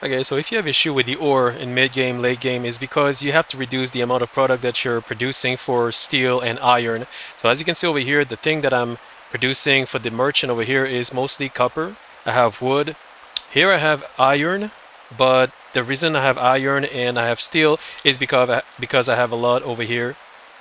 Okay, so if you have issue with the ore in mid game, late game, is because you have to reduce the amount of product that you're producing for steel and iron. So as you can see over here, the thing that I'm producing for the merchant over here is mostly copper. I have wood. Here I have iron, but the reason I have iron and I have steel is because I have a lot over here.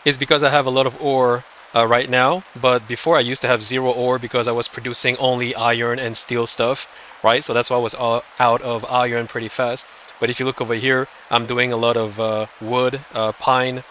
Is because I have a lot of ore right now, but before I used to have zero ore because I was producing only iron and steel stuff, right? So that's why I was all out of iron pretty fast. But if you look over here, I'm doing a lot of wood, pine.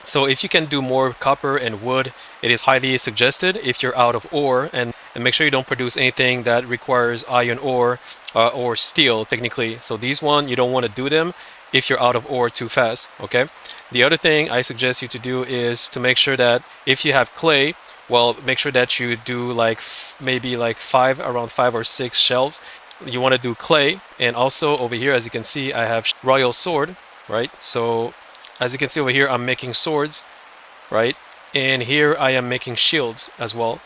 So if you can do more copper and wood, it is highly suggested if you're out of ore, and make sure you don't produce anything that requires iron ore or steel technically. So these one, you don't want to do them if you're out of ore too fast, okay? The other thing I suggest you to do is to make sure that if you have clay, well, make sure that you do like maybe like around five or six shelves. You want to do clay, and also over here, as you can see, I have royal sword, right? So as you can see over here, I'm making swords, right? And here I am making shields as well.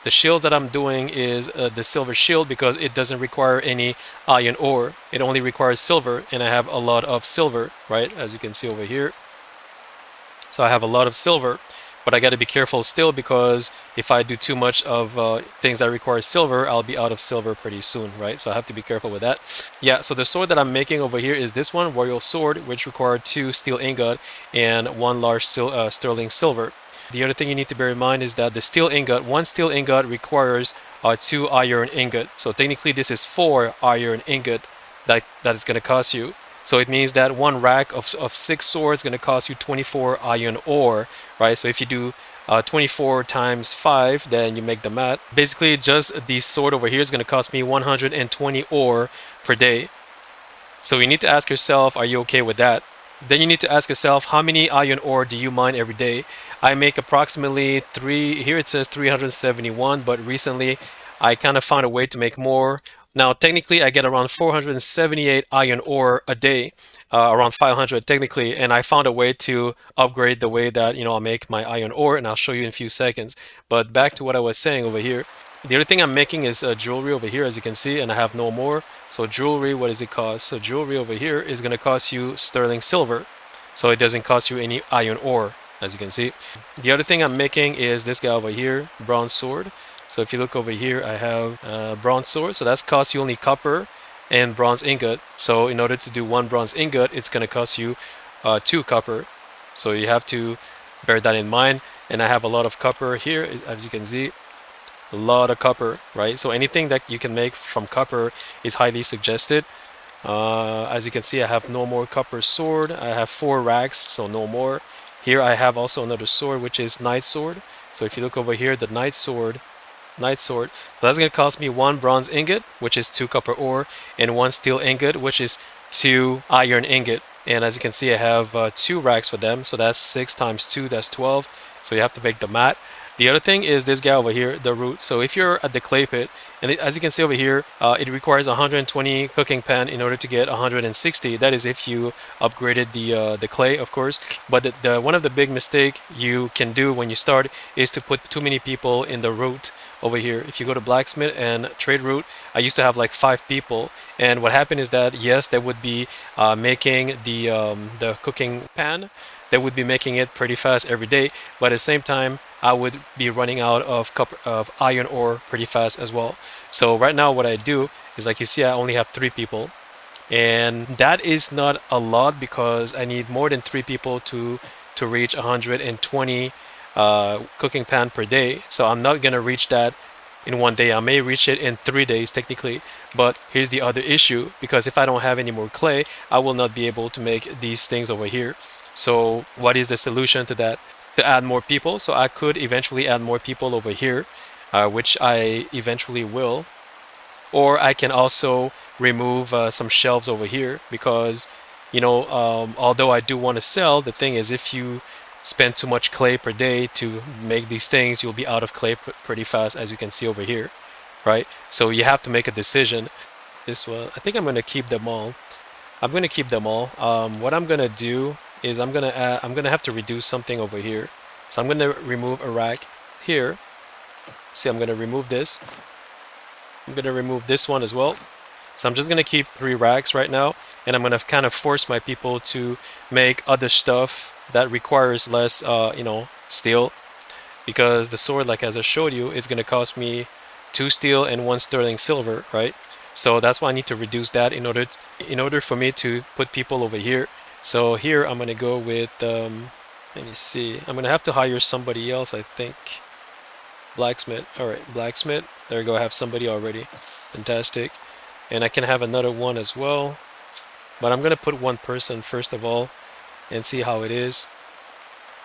The shield that I'm doing is the silver shield because it doesn't require any iron ore. It only requires silver, and I have a lot of silver, right? As you can see over here. So I have a lot of silver, but I got to be careful still because if I do too much of things that require silver, I'll be out of silver pretty soon, right? So I have to be careful with that. Yeah, so the sword that I'm making over here is this one, Royal Sword, which required 2 steel ingot and 1 large sterling silver. The other thing you need to bear in mind is that the steel ingot, 1 steel ingot requires 2 iron ingot. So technically this is 4 iron ingot that is going to cost you. So it means that one rack of 6 swords is going to cost you 24 iron ore, right? So if you do 24 times 5, then you make the math. Basically, just the sword over here is going to cost me 120 ore per day. So you need to ask yourself, are you okay with that? Then you need to ask yourself, how many iron ore do you mine every day? I make approximately 3, here it says 371, but recently I kind of found a way to make more. Now, technically, I get around 478 iron ore a day, around 500 technically, and I found a way to upgrade the way that, I make my iron ore, and I'll show you in a few seconds. But back to what I was saying over here. The other thing I'm making is jewelry over here, as you can see, and I have no more. So jewelry, what does it cost? So jewelry over here is going to cost you sterling silver. So it doesn't cost you any iron ore, as you can see. The other thing I'm making is this guy over here, bronze sword. So if you look over here, I have bronze sword. So that's cost you only copper and bronze ingot. So in order to do 1 bronze ingot, it's going to cost you 2 copper. So you have to bear that in mind. And I have a lot of copper here, as you can see. A lot of copper, right? So anything that you can make from copper is highly suggested. As you can see, I have no more copper sword. I have 4 racks, so no more. Here I have also another sword, which is knight sword. So if you look over here, the knight sword. So that's going to cost me 1 bronze ingot, which is 2 copper ore, and 1 steel ingot, which is 2 iron ingot. And as you can see, I have 2 racks for them. So that's 6 times 2, that's 12. So you have to make the math. The other thing is this guy over here, the root. So if you're at the clay pit, and as you can see over here, it requires 120 cooking pan in order to get 160. That is if you upgraded the clay, of course. But one of the big mistake you can do when you start is to put too many people in the root over here. If you go to Blacksmith and trade root, I used to have like 5 people, and what happened is that yes, they would be making the cooking pan. They would be making it pretty fast every day, but at the same time, I would be running out of iron ore pretty fast as well. So right now, what I do is, like you see, I only have 3 people, and that is not a lot because I need more than 3 people to reach 120 cooking pan per day. So I'm not gonna reach that in 1 day. I may reach it in 3 days technically, but here's the other issue, because if I don't have any more clay, I will not be able to make these things over here. So what is the solution to that? To add more people. So I could eventually add more people over here, which I eventually will. Or I can also remove some shelves over here because, although I do want to sell, the thing is if you spend too much clay per day to make these things, you'll be out of clay pretty fast, as you can see over here, right? So you have to make a decision. This one, I think I'm going to keep them all. I'm going to keep them all. What I'm going to do is I'm gonna have to reduce something over here. So I'm gonna remove a rack here. See, I'm gonna remove this. I'm gonna remove this one as well. So I'm just gonna keep 3 racks right now, and I'm gonna kind of force my people to make other stuff that requires less, steel, because the sword, like as I showed you, is gonna cost me 2 steel and 1 sterling silver, right? So that's why I need to reduce that in order for me to put people over here. So here I'm gonna go with, let me see, I'm gonna have to hire somebody else, I think. Blacksmith. All right, blacksmith. There we go. I have somebody already. Fantastic. And I can have another one as well. But I'm gonna put one person first of all and see how it is.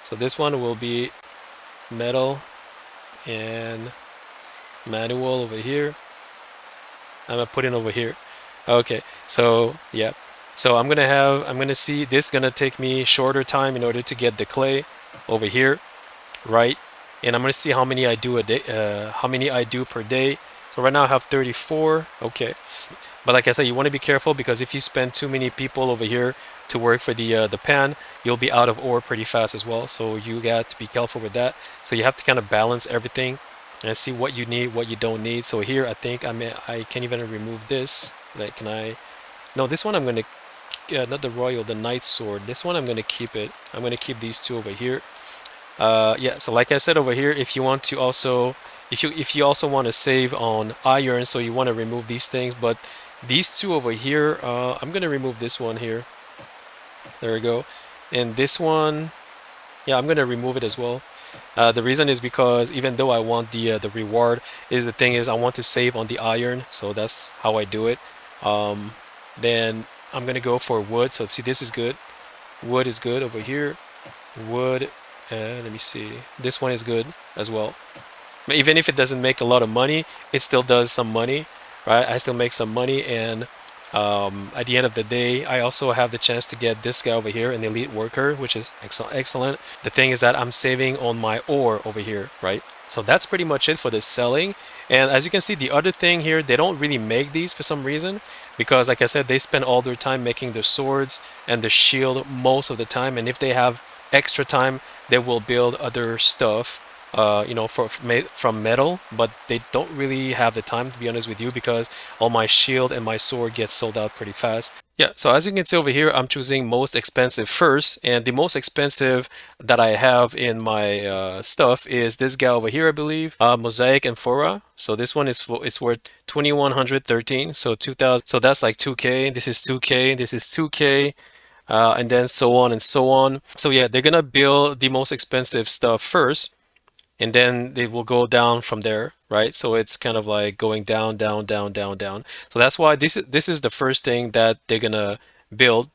So this one will be metal and manual over here. I'm gonna put it over here. Okay, so yeah. So I'm gonna see this gonna take me shorter time in order to get the clay over here, right? And I'm gonna see how many I do a day, how many I do per day. So right now I have 34. Okay, but like I said, you want to be careful because if you spend too many people over here to work for the pan, you'll be out of ore pretty fast as well. So you got to be careful with that. So you have to kind of balance everything and see what you need, what you don't need. So here, I think I can't even remove this. Like, can I? No, this one I'm gonna, not the royal, the knight sword. This one I'm gonna keep it. I'm gonna keep these two over here. Yeah, so like I said over here, if you want to also, if you also want to save on iron, so you want to remove these things, but these two over here, I'm gonna remove this one here. There we go. And this one, yeah, I'm gonna remove it as well. The reason is because even though I want the reward, is the thing is I want to save on the iron, so that's how I do it. Um, then I'm gonna go for wood. So see, this is good. Wood is good over here. Wood, let me see. This one is good as well. Even if it doesn't make a lot of money, it still does some money, right? I still make some money, and at the end of the day, I also have the chance to get this guy over here, an elite worker, which is excellent. The thing is that I'm saving on my ore over here, right? So that's pretty much it for this selling. And as you can see, the other thing here, they don't really make these for some reason, because like I said, they spend all their time making the swords and the shield most of the time, and if they have extra time, they will build other stuff, from metal, but they don't really have the time, to be honest with you, because all my shield and my sword get sold out pretty fast. Yeah, so as you can see over here, I'm choosing most expensive first, and the most expensive that I have in my stuff is this guy over here, I believe, Mosaic Amphora. So this one is worth 2113, so 2000. So that's like 2K. This is 2K. This is 2K. And then so on and so on. So yeah, they're gonna build the most expensive stuff first, and then they will go down from there, right? So it's kind of like going down, down, down, down, down. So that's why this is the first thing that they're gonna build.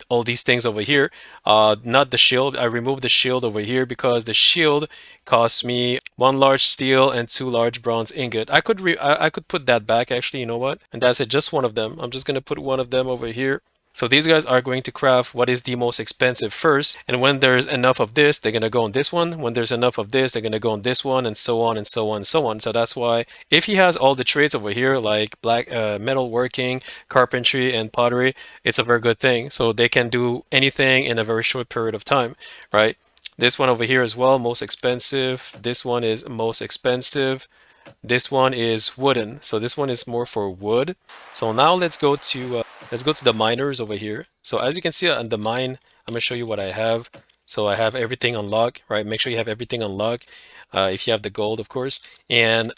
All these things over here, not the shield. I removed the shield over here because the shield costs me 1 large steel and 2 large bronze ingot. I could put that back actually. You know what? And that's it. Just one of them. I'm just gonna put one of them over here. So these guys are going to craft what is the most expensive first, and when there's enough of this, they're going to go on this one. When there's enough of this, they're going to go on this one, and so on and so on and so on. So that's why if he has all the trades over here, like metal working, carpentry, and pottery, it's a very good thing. So they can do anything in a very short period of time, right? This one over here as well, most expensive. This one is most expensive. This one is wooden, so this one is more for wood. So now let's go to the miners over here. So as you can see on the mine, I'm gonna show you what I have. So I have everything unlocked, right? Make sure you have everything unlocked, if you have the gold, of course. And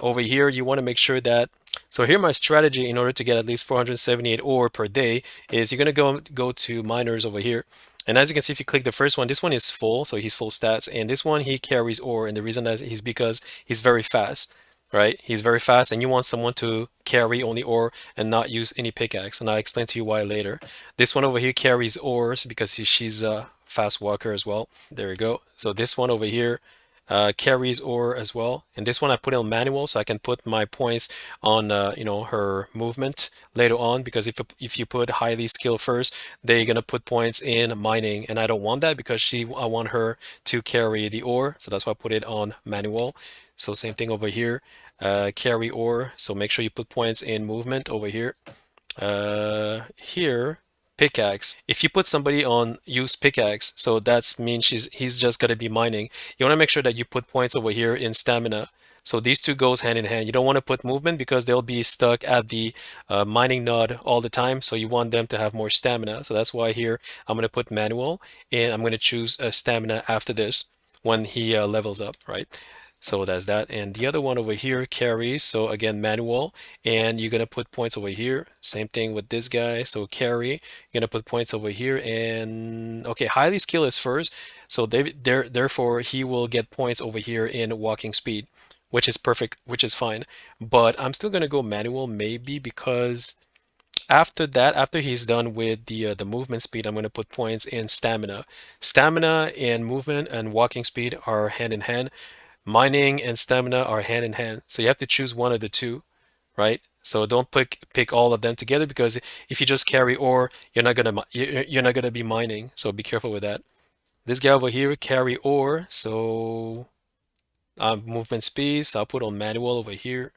over here, you want to make sure that. So here, my strategy in order to get at least 478 ore per day is you're gonna go to miners over here. And as you can see, if you click the first one, this one is full, so he's full stats. And this one, he carries ore, and the reason that is because he's very fast, right? He's very fast, and you want someone to carry only ore and not use any pickaxe. And I'll explain to you why later. This one over here carries ores because she's a fast walker as well. There we go. So this one over here carries ore as well. And this one I put on manual, so I can put my points on her movement later on, because if you put highly skilled first, they're gonna put points in mining, and I don't want that because I want her to carry the ore, so that's why I put it on manual. So same thing over here, carry ore, so make sure you put points in movement over here. Here, pickaxe. If you put somebody on use pickaxe, so that means he's just gonna be mining. You want to make sure that you put points over here in stamina. So these two goes hand in hand. You don't want to put movement because they'll be stuck at the mining node all the time. So you want them to have more stamina. So that's why here I'm going to put manual, and I'm going to choose stamina after this when he levels up, right? So that's that. And the other one over here, carries. So again, manual. And you're going to put points over here. Same thing with this guy. So carry. You're going to put points over here. And okay, highly skill is first. So therefore, he will get points over here in walking speed, which is perfect, which is fine. But I'm still going to go manual maybe because after that, after he's done with the movement speed, I'm going to put points in stamina. Stamina and movement and walking speed are hand in hand. Mining and stamina are hand in hand. So you have to choose one of the two, right? So don't pick all of them together because if you just carry ore, you're not gonna be mining. So be careful with that. This guy over here carry ore, so movement speed. So I'll put on manual over here.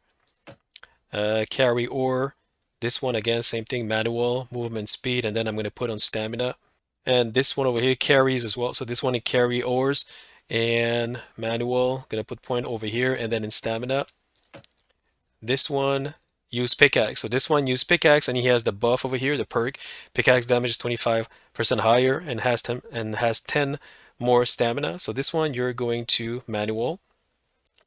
Carry ore. This one again, same thing, manual, movement speed, and then I'm gonna put on stamina. And this one over here carries as well. So this one it carry ores and manual. Gonna put point over here and then in stamina. This one use pickaxe. So this one use pickaxe and he has the buff over here, the perk. Pickaxe damage is 25% higher and has 10 more stamina. So this one you're going to manual.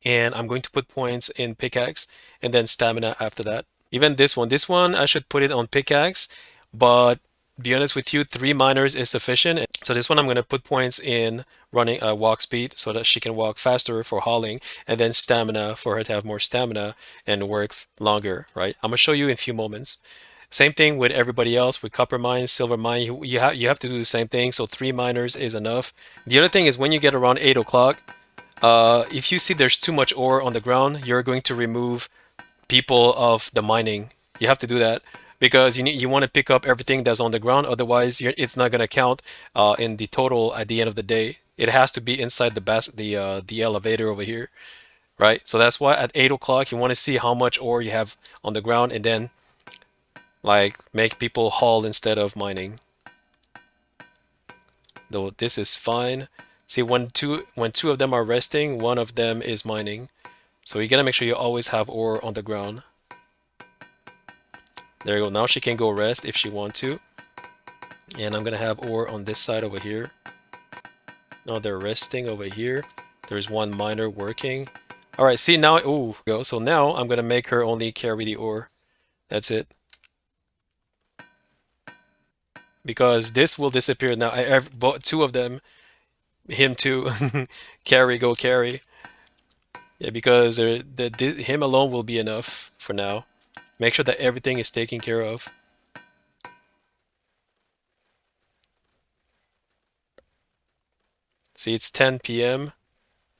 And I'm going to put points in pickaxe and then stamina after that. Even this one I should put it on pickaxe, but be honest with you, 3 miners is sufficient. So this one I'm going to put points in running walk speed so that she can walk faster for hauling, and then stamina for her to have more stamina and work longer, right? I'm going to show you in a few moments. Same thing with everybody else with copper mine, silver mine. You have to do the same thing. So 3 miners is enough. The other thing is when you get around 8 o'clock, if you see there's too much ore on the ground, you're going to remove people of the mining. You have to do that because you want to pick up everything that's on the ground. Otherwise, it's not going to count in the total at the end of the day. It has to be inside the elevator over here, right? So that's why at 8 o'clock you want to see how much ore you have on the ground and then like make people haul instead of mining. Though this is fine. See, when two of them are resting, one of them is mining. So you gotta make sure you always have ore on the ground. There you go. Now she can go rest if she want to. And I'm gonna have ore on this side over here. Now they're resting over here. There's one miner working. All right, see now, ooh, go. So now I'm gonna make her only carry the ore. That's it. Because this will disappear now. I've bought two of them. Him too. Carry, go carry. Yeah, because him alone will be enough for now. Make sure that everything is taken care of. See, it's 10 p.m.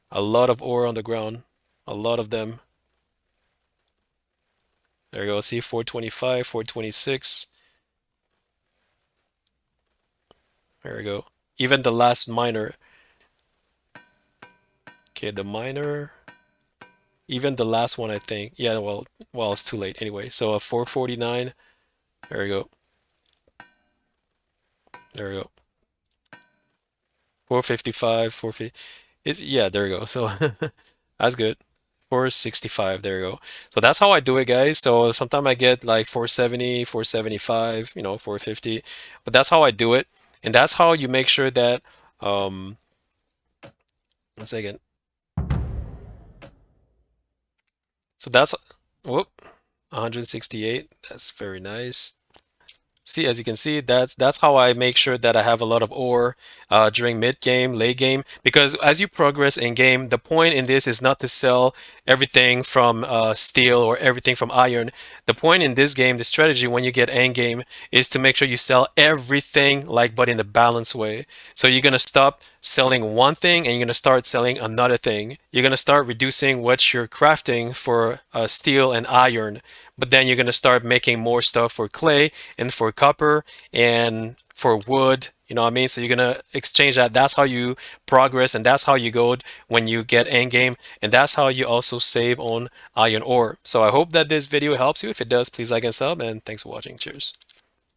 A lot of ore on the ground. A lot of them. There you go. See, 425, 426. There we go. Even the last miner. Okay, the miner. Even the last one, I think. Yeah, well, it's too late anyway. So a 449. There we go. There we go. 455, 450. Yeah, there we go. So that's good. 465, there you go. So that's how I do it, guys. So sometimes I get like 470, 475, 450. But that's how I do it. And that's how you make sure that, 1 second. So that's, whoop, 168. That's very nice. See, as you can see, that's how I make sure that I have a lot of ore during mid game, late game. Because as you progress in game, the point in this is not to sell everything from steel or everything from iron. The point in this game, the strategy when you get end game, is to make sure you sell everything, like but in the balanced way. So you're gonna stop selling one thing and you're gonna start selling another thing. You're gonna start reducing what you're crafting for steel and iron, but then you're gonna start making more stuff for clay and for copper and for wood. You know what I mean? So you're gonna exchange that. That's how you progress, and that's how you go when you get end game, and that's how you also save on iron ore. So I hope that this video helps you. If it does, please like and sub, and thanks for watching. Cheers.